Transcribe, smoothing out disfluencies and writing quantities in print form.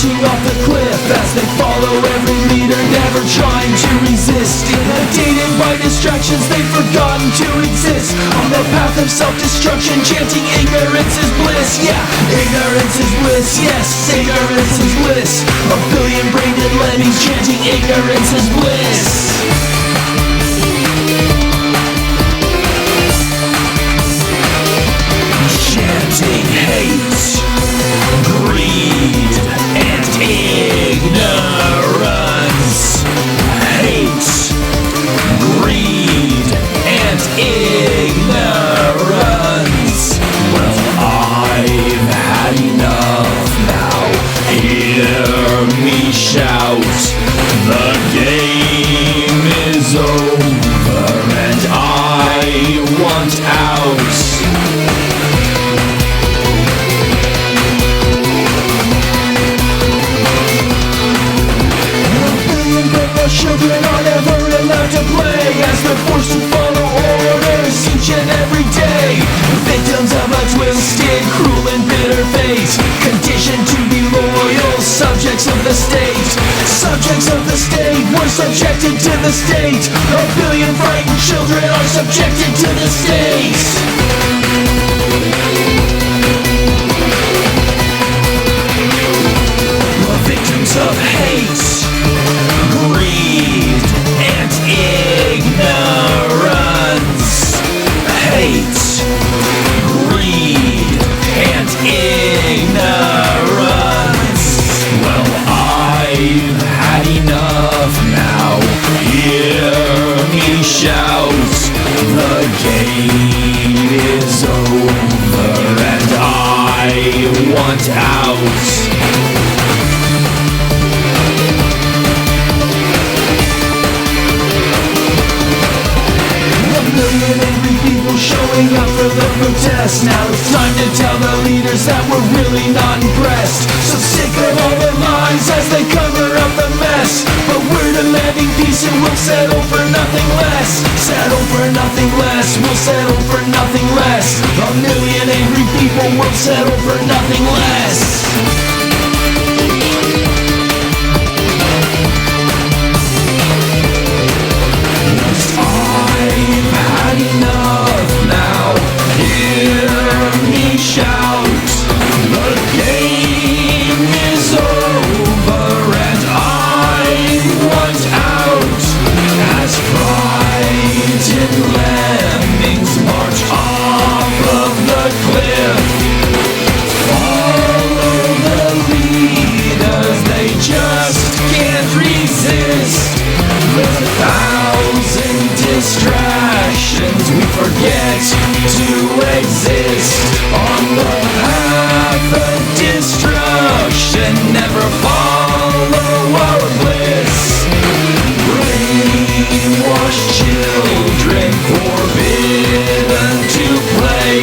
launching off the cliff as they follow every leader, never trying to resist. Inundated by distractions, they've forgotten to exist. On the path of self-destruction, chanting ignorance is bliss. Yeah, ignorance is bliss. Yes, ignorance is bliss. A billion brain-dead lemmings chanting ignorance is bliss. Chanting hate, greed, and ignorance. Hate, greed, and ignorance. Well, I've had enough now. Hear me shout. The game is over and I want out. Children are never allowed to play as they're forced to follow orders each and every day. Victims of a twisted, cruel and bitter fate, conditioned to be loyal subjects of the state. Subjects of the state were subjected to the state. A billion frightened children are subjected to the state. Victims of hate, greed, and ignorance. Hate, greed, and ignorance. Well, I've had enough now. Hear me shout. The game is over and I want out. Showing up for the protest. Now it's time to tell the leaders that we're really not impressed. So sick of all the lies as they cover up the mess. But we're demanding peace and we'll settle for nothing less. Settle for nothing less. We'll settle for nothing less. A million angry people will settle for nothing less. I've had enough now. Hear me shout. The game is over and I want out. As frightened lemmings march off of the cliff, follow the leaders, they just can't resist. The thousand distractions, we forget to exist. On the path of destruction, never follow our bliss. Brainwashed children forbidden to play.